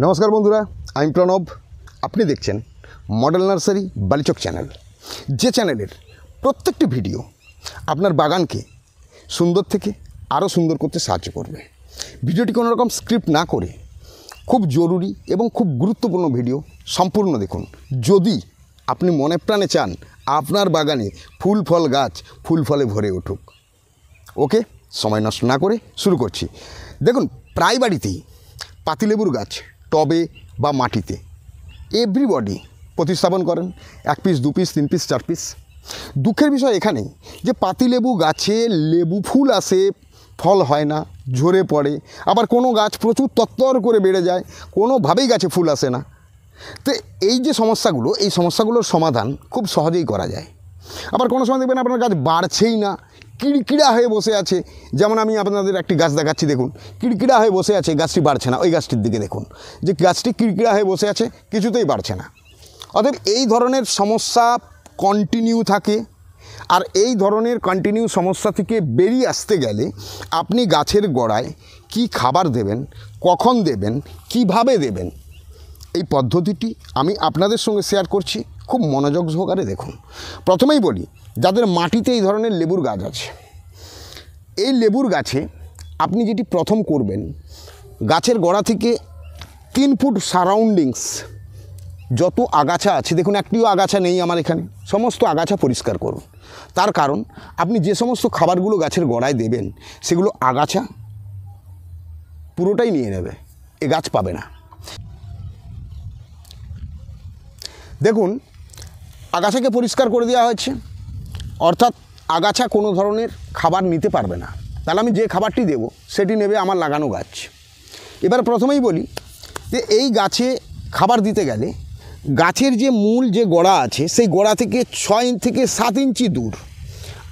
নমস্কার বন্ধুরা, আমি প্রণব। আপনি দেখছেন মডেল নার্সারি বালিচক চ্যানেল, যে চ্যানেলের প্রত্যেকটি ভিডিও আপনার বাগানকে সুন্দর থেকে আরও সুন্দর করতে সাহায্য করবে। ভিডিওটি কোনো রকম স্ক্রিপ্ট না করে খুব জরুরি এবং খুব গুরুত্বপূর্ণ ভিডিও সম্পূর্ণ দেখুন, যদি আপনি মনে প্রাণে চান আপনার বাগানে ফুল ফল গাছ ফুল ফলে ভরে উঠুক। ওকে, সময় নষ্ট না করে শুরু করছি। দেখুন, প্রায় বাড়িতেই পাতিলেবুর গাছ টবে বা মাটিতে এভরিবডি প্রতিস্থাপন করেন, 1 পিস 2 পিস 3 পিস 4 পিস। দুঃখের বিষয় এখানে যে পাতিলেবু গাছে লেবু ফুল আসে, ফল হয় না, ঝরে পড়ে। আবার কোনো গাছ প্রচুর তত্তর করে বেড়ে যায়, কোনোভাবেই গাছে ফুল আসে না। তো এই যে সমস্যাগুলো, এই সমস্যাগুলোর সমাধান খুব সহজেই করা যায়। আবার কোনো সময় দেখবেন আপনার গাছ বাড়ছেই না, কিড়কিড়া হয়ে বসে আছে। যেমন আমি আপনাদের একটি গাছ দেখাচ্ছি, দেখুন কিড়কিড়া হয়ে বসে আছে, গাছটি বাড়ছে না। ওই গাছটির দিকে দেখুন যে গাছটি কিড়কিড়া হয়ে বসে আছে, কিছুতেই বাড়ছে না। অতএব এই ধরনের সমস্যা কন্টিনিউ থাকে। আর এই ধরনের কন্টিনিউ সমস্যা থেকে বেরিয়ে আসতে গেলে আপনি গাছের গোড়ায় কি খাবার দেবেন, কখন দেবেন, কিভাবে দেবেন, এই পদ্ধতিটি আমি আপনাদের সঙ্গে শেয়ার করছি। খুব মনোযোগ সহকারে দেখুন। প্রথমেই বলি, যাদের মাটিতে এই ধরনের লেবুর গাছ আছে, এই লেবুর গাছে আপনি যেটি প্রথম করবেন, গাছের গোড়া থেকে 3 ফুট সারাউন্ডিংস যত আগাছা আছে, দেখুন একটিও আগাছা নেই আমার এখানে, সমস্ত আগাছা পরিষ্কার করুন। তার কারণ আপনি যে সমস্ত খাবারগুলো গাছের গোড়ায় দেবেন সেগুলো আগাছা পুরোটাই নিয়ে নেবে, এ গাছ পাবে না। দেখুন, আগাছাকে পরিষ্কার করে দেওয়া হয়েছে, অর্থাৎ আগাছা কোনো ধরনের খাবার নিতে পারবে না। তাহলে আমি যে খাবারটি দেব সেটি নেবে আমার লাগানো গাছ। এবার প্রথমেই বলি যে এই গাছে খাবার দিতে গেলে গাছের যে মূল যে গোড়া আছে, সেই গোড়া থেকে 6 থেকে 7 ইঞ্চি দূর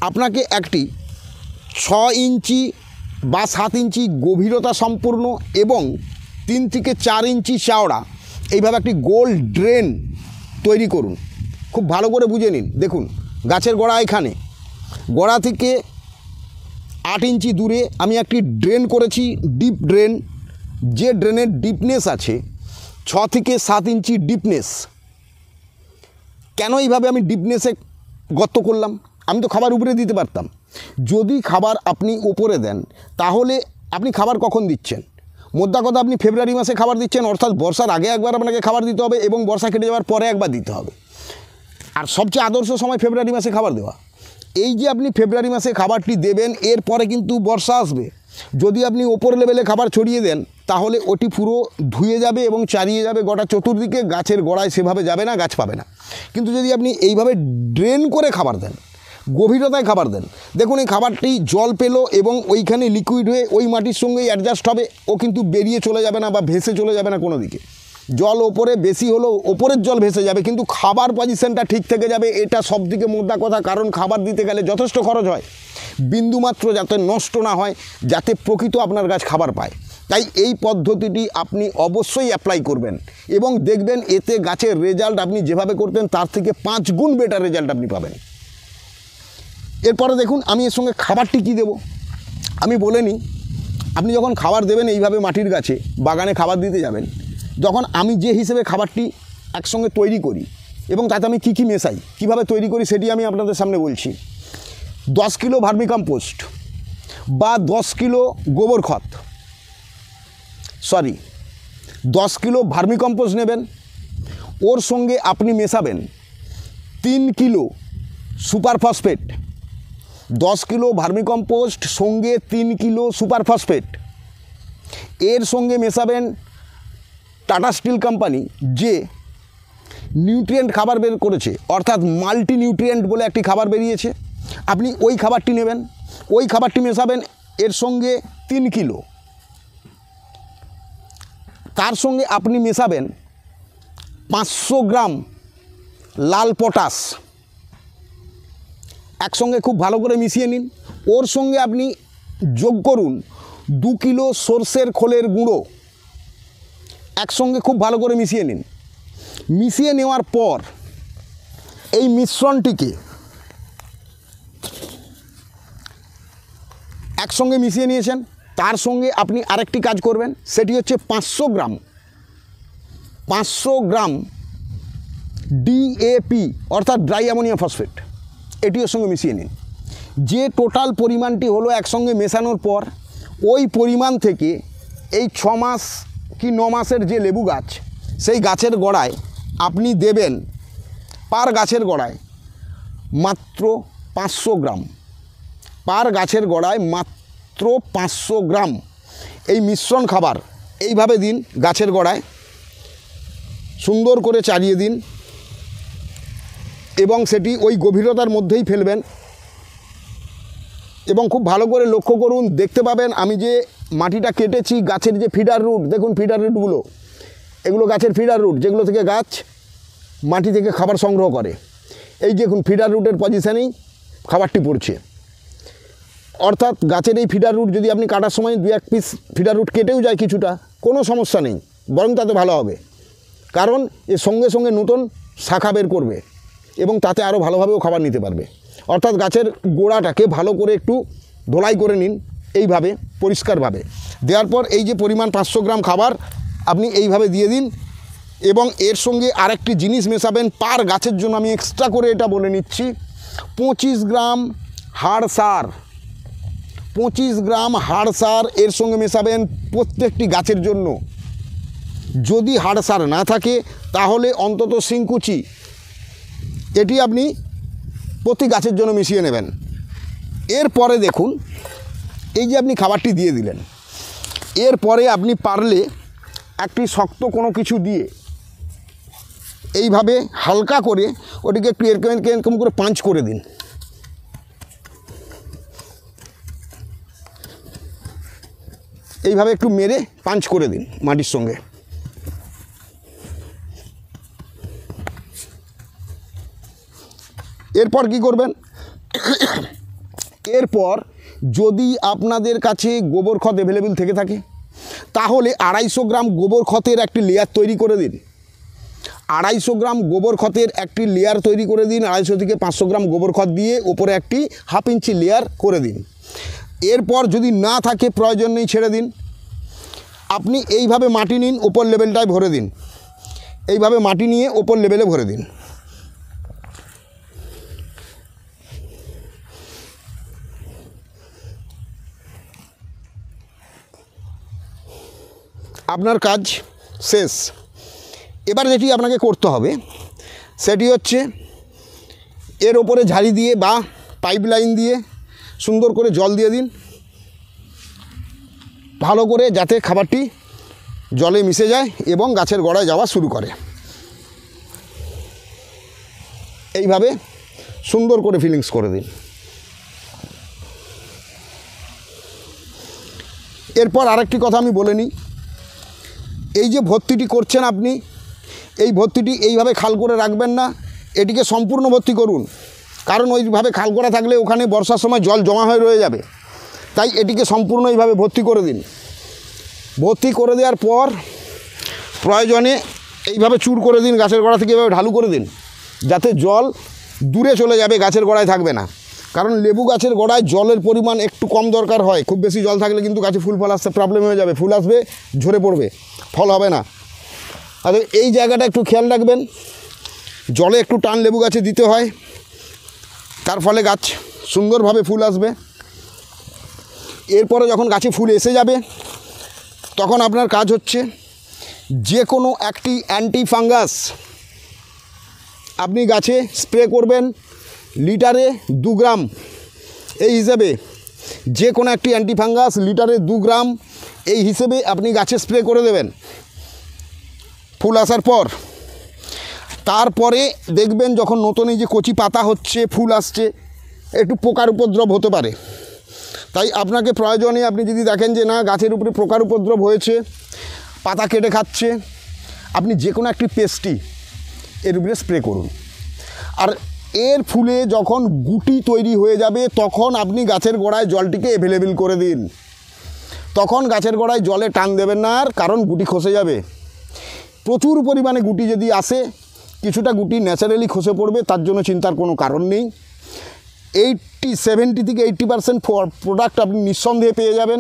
আপনাকে একটি 6 ইঞ্চি বা 7 ইঞ্চি গভীরতা সম্পূর্ণ এবং 3 থেকে 4 ইঞ্চি চওড়া এইভাবে একটি গোল ড্রেন তৈরি করুন। খুব ভালো করে বুঝে নিন। দেখুন, গাছের গোড়া এখানে, গোড়া থেকে 8 ইঞ্চি দূরে আমি একটি ড্রেন করেছি, ডিপ ড্রেন। যে ড্রেনের ডিপনেস আছে 6 থেকে 7 ইঞ্চি ডিপনেস। কেন এইভাবে আমি ডিপনেসে গর্ত করলাম? আমি তো খাবার উপরে দিতে পারতাম। যদি খাবার আপনি উপরে দেন তাহলে আপনি খাবার কখন দিচ্ছেন? মোদ্দা কথা, আপনি ফেব্রুয়ারি মাসে খাবার দিচ্ছেন, অর্থাৎ বর্ষার আগে একবার আপনাকে খাবার দিতে হবে এবং বর্ষা কেটে যাওয়ার পরে একবার দিতে হবে। আর সবচেয়ে আদর্শ সময় ফেব্রুয়ারি মাসে খাবার দেওয়া। এই যে আপনি ফেব্রুয়ারি মাসে খাবারটি দেবেন, এরপরে কিন্তু বর্ষা আসবে। যদি আপনি ওপর লেভেলে খাবার ছড়িয়ে দেন তাহলে ওটি পুরো ধুয়ে যাবে এবং চারিয়ে যাবে গোটা চতুর্দিকে, গাছের গোড়ায় সেভাবে যাবে না, গাছ পাবে না। কিন্তু যদি আপনি এইভাবে ড্রেন করে খাবার দেন, গভীরতায় খাবার দেন, দেখুন এই খাবারটি জল পেলো এবং ওইখানে লিকুইড হয়ে ওই মাটির সঙ্গেই অ্যাডজাস্ট হবে। ও কিন্তু বেরিয়ে চলে যাবে না বা ভেসে চলে যাবে না কোনো দিকে। জল ওপরে বেশি হলেও ওপরের জল ভেসে যাবে, কিন্তু খাবার পজিশনটা ঠিক থেকে যাবে। এটা সব থেকে মোদ্দা কথা, কারণ খাবার দিতে গেলে যথেষ্ট খরচ হয়। বিন্দুমাত্র যাতে নষ্ট না হয়, যাতে প্রকৃত আপনার গাছ খাবার পায়। তাই এই পদ্ধতিটি আপনি অবশ্যই অ্যাপ্লাই করবেন এবং দেখবেন এতে গাছের রেজাল্ট আপনি যেভাবে করতেন তার থেকে 5 গুণ বেটার রেজাল্ট আপনি পাবেন। এরপরে দেখুন আমি এর সঙ্গে খাবারটি কী দেব আমি বলে নিই। আপনি যখন খাবার দেবেন এইভাবে মাটির গাছে, বাগানে খাবার দিতে যাবেন, যখন আমি যে হিসেবে খাবারটি একসঙ্গে তৈরি করি এবং তাতে আমি কী মেশাই, কীভাবে তৈরি করি সেটি আমি আপনাদের সামনে বলছি। 10 কিলো ভার্মিকম্পোস্ট বা 10 কিলো গোবর খত, 10 কিলো ভার্মিকম্পোস্ট নেবেন। ওর সঙ্গে আপনি মেশাবেন 3 kilo super phosphate. 10 kilo vermicompost সঙ্গে 3 কিলো সুপার ফসফেট। এর সঙ্গে মেশাবেন টাটা স্টিল কোম্পানি যে নিউট্রিয়েন্ট খাবার বের করেছে, অর্থাৎ মাল্টি নিউট্রিয়েন্ট বলে একটি খাবার বেরিয়েছে, আপনি ওই খাবারটি নেবেন। ওই খাবারটি মেশাবেন এর সঙ্গে 3 কিলো। তার সঙ্গে আপনি মেশাবেন 500 গ্রাম লাল পটাশ। একসঙ্গে খুব ভালো করে মিশিয়ে নিন। ওর সঙ্গে আপনি যোগ করুন 2 কিলো সর্ষের খোলের গুঁড়ো। একসঙ্গে খুব ভালো করে মিশিয়ে নিন। মিশিয়ে নেওয়ার পর এই মিশ্রণটিকে একসঙ্গে মিশিয়ে নিয়েছেন, তার সঙ্গে আপনি আরেকটি কাজ করবেন, সেটি হচ্ছে 500 গ্রাম 500 গ্রাম ডিএপি অর্থাৎ ড্রাই অ্যামোনিয়াম ফসফেট এটি ওর সঙ্গে মিশিয়ে নিন। যে টোটাল পরিমাণটি হলো একসঙ্গে মেশানোর পর ওই পরিমাণ থেকে এই 6 মাস কি 9 মাসের যে লেবু গাছ সেই গাছের গোড়ায় আপনি দেবেন পার গাছের গোড়ায় মাত্র 500 গ্রাম, পার গাছের গোড়ায় মাত্র 500 গ্রাম এই মিশ্রণ খাবার এইভাবে দিন গাছের গোড়ায়, সুন্দর করে চালিয়ে দিন এবং সেটি ওই গভীরতার মধ্যেই ফেলবেন। এবং খুব ভালো করে লক্ষ্য করুন, দেখতে পাবেন আমি যে মাটিটা কেটেছি গাছের যে ফিডার রুট, দেখুন ফিডার রুটগুলো, এগুলো গাছের ফিডার রুট যেগুলো থেকে গাছ মাটি থেকে খাবার সংগ্রহ করে। এই দেখুন ফিডার রুটের পজিশানেই খাবারটি পড়ছে। অর্থাৎ গাছের এই ফিডার রুট যদি আপনি কাটার সময় 2-1 পিস ফিডার রুট কেটেও যায় কিছুটা, কোনো সমস্যা নেই, বরং তাতে ভালো হবে, কারণ এর সঙ্গে সঙ্গে নতুন শাখা বের করবে এবং তাতে আরও ভালোভাবেও খাবার নিতে পারবে। অর্থাৎ গাছের গোড়াটাকে ভালো করে একটু ধোলাই করে নিন এইভাবে পরিষ্কারভাবে। দেওয়ার পর এই যে পরিমাণ 500 গ্রাম খাবার আপনি এইভাবে দিয়ে দিন এবং এর সঙ্গে আরেকটি জিনিস মেশাবেন পার গাছের জন্য, আমি এক্সট্রা করে এটা বলে নিচ্ছি, 25 গ্রাম হাড় সার, 25 গ্রাম হাড় সার এর সঙ্গে মেশাবেন প্রত্যেকটি গাছের জন্য। যদি হাড় সার না থাকে তাহলে অন্তত শিংকুচি এটি আপনি প্রতি গাছের জন্য মিশিয়ে নেবেন। এরপরে দেখুন এই যে আপনি খাবারটি দিয়ে দিলেন, এরপরে আপনি পারলে একটি শক্ত কোনো কিছু দিয়ে এইভাবে হালকা করে ওটিকে একটু এরকম করে পাঞ্চ করে দিন। এইভাবে একটু মেরে পাঞ্চ করে দিন মাটির সঙ্গে। এরপর কি করবেন, এরপর যদি আপনাদের কাছে গোবর খত অ্যাভেলেবেল থেকে থাকে তাহলে 250 গ্রাম গোবর খতের একটি লেয়ার তৈরি করে দিন। 250 গ্রাম গোবর খতের একটি লেয়ার তৈরি করে দিন। 250 থেকে 500 গ্রাম গোবর খত দিয়ে ওপরে একটি 1/2 ইঞ্চি লেয়ার করে দিন। এরপর যদি না থাকে প্রয়োজন নেই ছেড়ে দিন। আপনি এইভাবে মাটি নিন, ওপর লেভেলটায় ভরে দিন, এইভাবে মাটি নিয়ে ওপর লেভেলে ভরে দিন। আপনার কাজ শেষ। এবার যেটি আপনাকে করতে হবে সেটি হচ্ছে এর ওপরে ঝাড়ি দিয়ে বা পাইপ লাইন দিয়ে সুন্দর করে জল দিয়ে দিন ভালো করে, যাতে খাবারটি জলে মিশে যায় এবং গাছের গোড়ায় যাওয়া শুরু করে। এইভাবে সুন্দর করে ফিলিংস করে দিন। এরপর আরেকটি কথা আমি বলে নিই, এই যে ভর্তিটি করছেন আপনি, এই ভর্তিটি এইভাবে খাল করে রাখবেন না, এটিকে সম্পূর্ণ ভর্তি করুন, কারণ ওইভাবে খাল করা থাকলে ওখানে বর্ষার সময় জল জমা হয়ে রয়ে যাবে। তাই এটিকে সম্পূর্ণ এইভাবে ভর্তি করে দিন। ভর্তি করে দেওয়ার পর প্রয়োজনে এইভাবে চুর করে দিন, গাছের গোড়া থেকে এভাবে ঢালু করে দিন, যাতে জল দূরে চলে যাবে, গাছের গোড়ায় থাকবে না। কারণ লেবু গাছের গোড়ায় জলের পরিমাণ একটু কম দরকার হয়। খুব বেশি জল থাকলে কিন্তু গাছে ফুল ফল আসতে প্রবলেম হয়ে যাবে, ফুল আসবে ঝরে পড়বে, ফল হবে না। আর এই জায়গাটা একটু খেয়াল রাখবেন, জলে একটু টান লেবু গাছে দিতে হয়, তার ফলে গাছ সুন্দরভাবে ফুল আসবে। এরপরে যখন গাছে ফুল এসে যাবে তখন আপনার কাজ হচ্ছে যে কোনো একটি অ্যান্টি ফাঙ্গাস আপনি গাছে স্প্রে করবেন, লিটারে 2 গ্রাম এই হিসেবে, যে কোনো একটি অ্যান্টি ফাঙ্গাস লিটারে 2 গ্রাম এই হিসেবে আপনি গাছে স্প্রে করে দেবেন ফুল আসার পর। তারপরে দেখবেন যখন নতুন এই যে কচি পাতা হচ্ছে, ফুল আসছে, একটু পোকার উপদ্রব হতে পারে। তাই আপনাকে প্রয়োজনে আপনি যদি দেখেন যে না গাছের উপরে পোকার উপদ্রব হয়েছে, পাতা কেটে খাচ্ছে, আপনি যে কোনো একটি পেস্টি এর উপরে স্প্রে করুন। আর এর ফুলে যখন গুটি তৈরি হয়ে যাবে তখন আপনি গাছের গোড়ায় জলটিকে অ্যাভেলেবেল করে দিন। তখন গাছের গোড়ায় জলে টান দেবেন না, আর কারণ গুটি খসে যাবে। প্রচুর পরিমাণে গুটি যদি আসে, কিছুটা গুটি ন্যাচারালি খসে পড়বে, তার জন্য চিন্তার কোনো কারণ নেই। 70 থেকে 80% প্রোডাক্ট আপনি নিঃসন্দেহে পেয়ে যাবেন।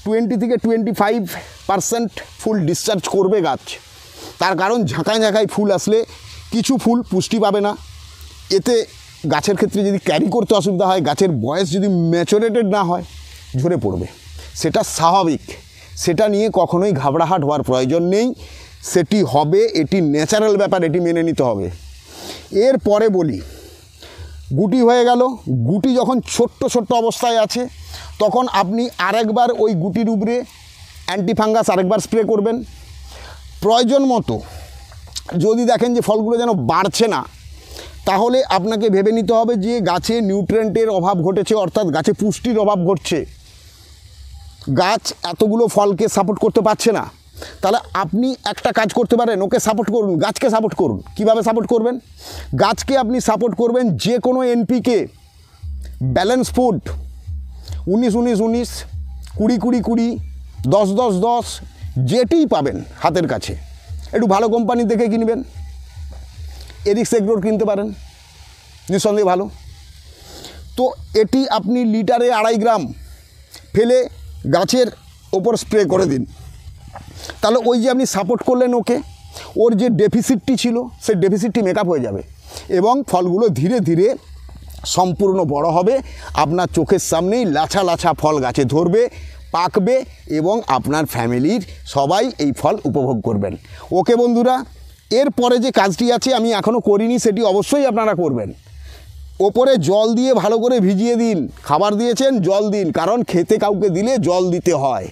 20 থেকে 25% ফুল ডিসচার্জ করবে গাছ। তার কারণ ঝাঁকায় ঝাঁকায় ফুল আসলে কিছু ফুল পুষ্টি পাবে না, এতে গাছের ক্ষেত্রে যদি ক্যারি করতে অসুবিধা হয়, গাছের বয়স যদি ম্যাচুরেটেড না হয় ঝরে পড়বে, সেটা স্বাভাবিক। সেটা নিয়ে কখনোই ঘাবড়াহাট হওয়ার প্রয়োজন নেই, সেটি হবে, এটি ন্যাচারাল ব্যাপার, এটি মেনে নিতে হবে। এরপরে বলি, গুটি হয়ে গেল। গুটি যখন ছোট্ট ছোট্ট অবস্থায় আছে তখন আপনি আরেকবার ওই গুটির উপরে অ্যান্টিফাঙ্গাস আরেকবার স্প্রে করবেন। প্রয়োজন মতো যদি দেখেন যে ফলগুলো যেন বাড়ছে না, তাহলে আপনাকে ভেবে নিতে হবে যে গাছে নিউট্রিয়েন্টের অভাব ঘটেছে, অর্থাৎ গাছে পুষ্টির অভাব ঘটছে, গাছ এতগুলো ফলকে সাপোর্ট করতে পারছে না। তাহলে আপনি একটা কাজ করতে পারেন, ওকে সাপোর্ট করুন, গাছকে সাপোর্ট করুন। কিভাবে সাপোর্ট করবেন? গাছকে আপনি সাপোর্ট করবেন যে কোনো এনপিকে, ব্যালেন্স ফুড 19-19-19, 20-20-20, 10-10-10, যেটিই পাবেন হাতের কাছে, একটু ভালো কোম্পানি দেখে কিনবেন। এরিক্স এগ্রোর কিনতে পারেন, নিঃসন্দেহে ভালো। তো এটি আপনি লিটারে 2.5 গ্রাম ফেলে গাছের ওপর স্প্রে করে দিন। তাহলে ওই যে আপনি সাপোর্ট করলেন ওকে, ওর যে ডেফিসিটটি ছিল সেই ডেফিসিটটি মেকআপ হয়ে যাবে এবং ফলগুলো ধীরে ধীরে সম্পূর্ণ বড় হবে। আপনার চোখের সামনেই লাছা লাছা ফল গাছে ধরবে, পাকবে এবং আপনার ফ্যামিলির সবাই এই ফল উপভোগ করবেন। ওকে বন্ধুরা, এরপরে যে কাজটি আছে আমি এখনও করিনি, সেটি অবশ্যই আপনারা করবেন। ওপরে জল দিয়ে ভালো করে ভিজিয়ে দিন। খাবার দিয়েছেন, জল দিন, কারণ খেতে কাউকে দিলে জল দিতে হয়,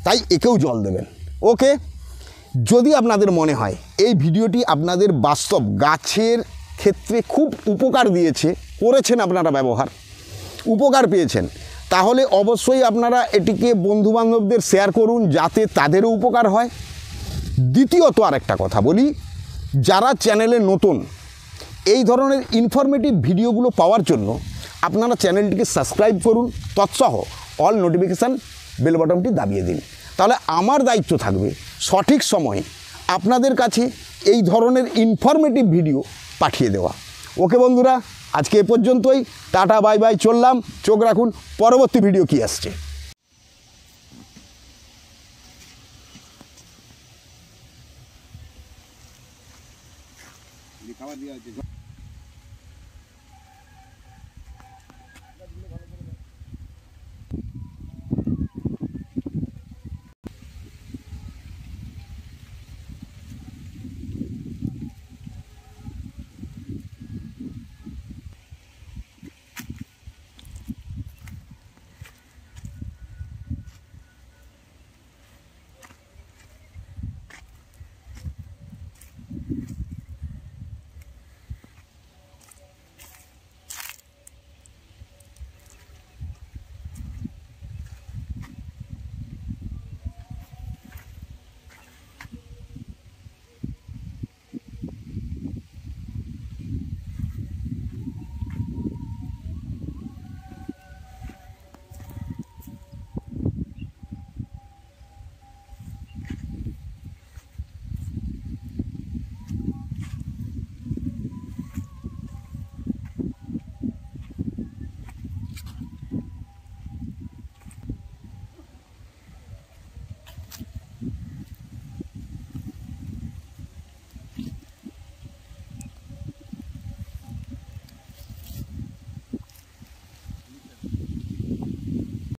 তাই একেও জল দেবেন। ওকে, যদি আপনাদের মনে হয় এই ভিডিওটি আপনাদের বাস্তব গাছের ক্ষেত্রে খুব উপকার দিয়েছে, করেছেন আপনারা ব্যবহার, উপকার পেয়েছেন, তাহলে অবশ্যই আপনারা এটিকে বন্ধুবান্ধবদের শেয়ার করুন যাতে তাদেরও উপকার হয়। দ্বিতীয়ত আরেকটা কথা বলি, যারা চ্যানেলে নতুন, এই ধরনের ইনফরমেটিভ ভিডিওগুলো পাওয়ার জন্য আপনারা চ্যানেলটিকে সাবস্ক্রাইব করুন, তৎসহ অল নোটিফিকেশান বেল বাটনটি দাবিয়ে দিন। তাহলে আমার দায়িত্ব থাকবে সঠিক সময়ে আপনাদের কাছে এই ধরনের ইনফরমেটিভ ভিডিও পাঠিয়ে দেওয়া। ওকে বন্ধুরা, আজকে এ পর্যন্তই। টাটা, বাই বাই, চললাম। চোখ রাখুন পরবর্তী ভিডিও কী আসছে। খাবার দেওয়া হচ্ছে।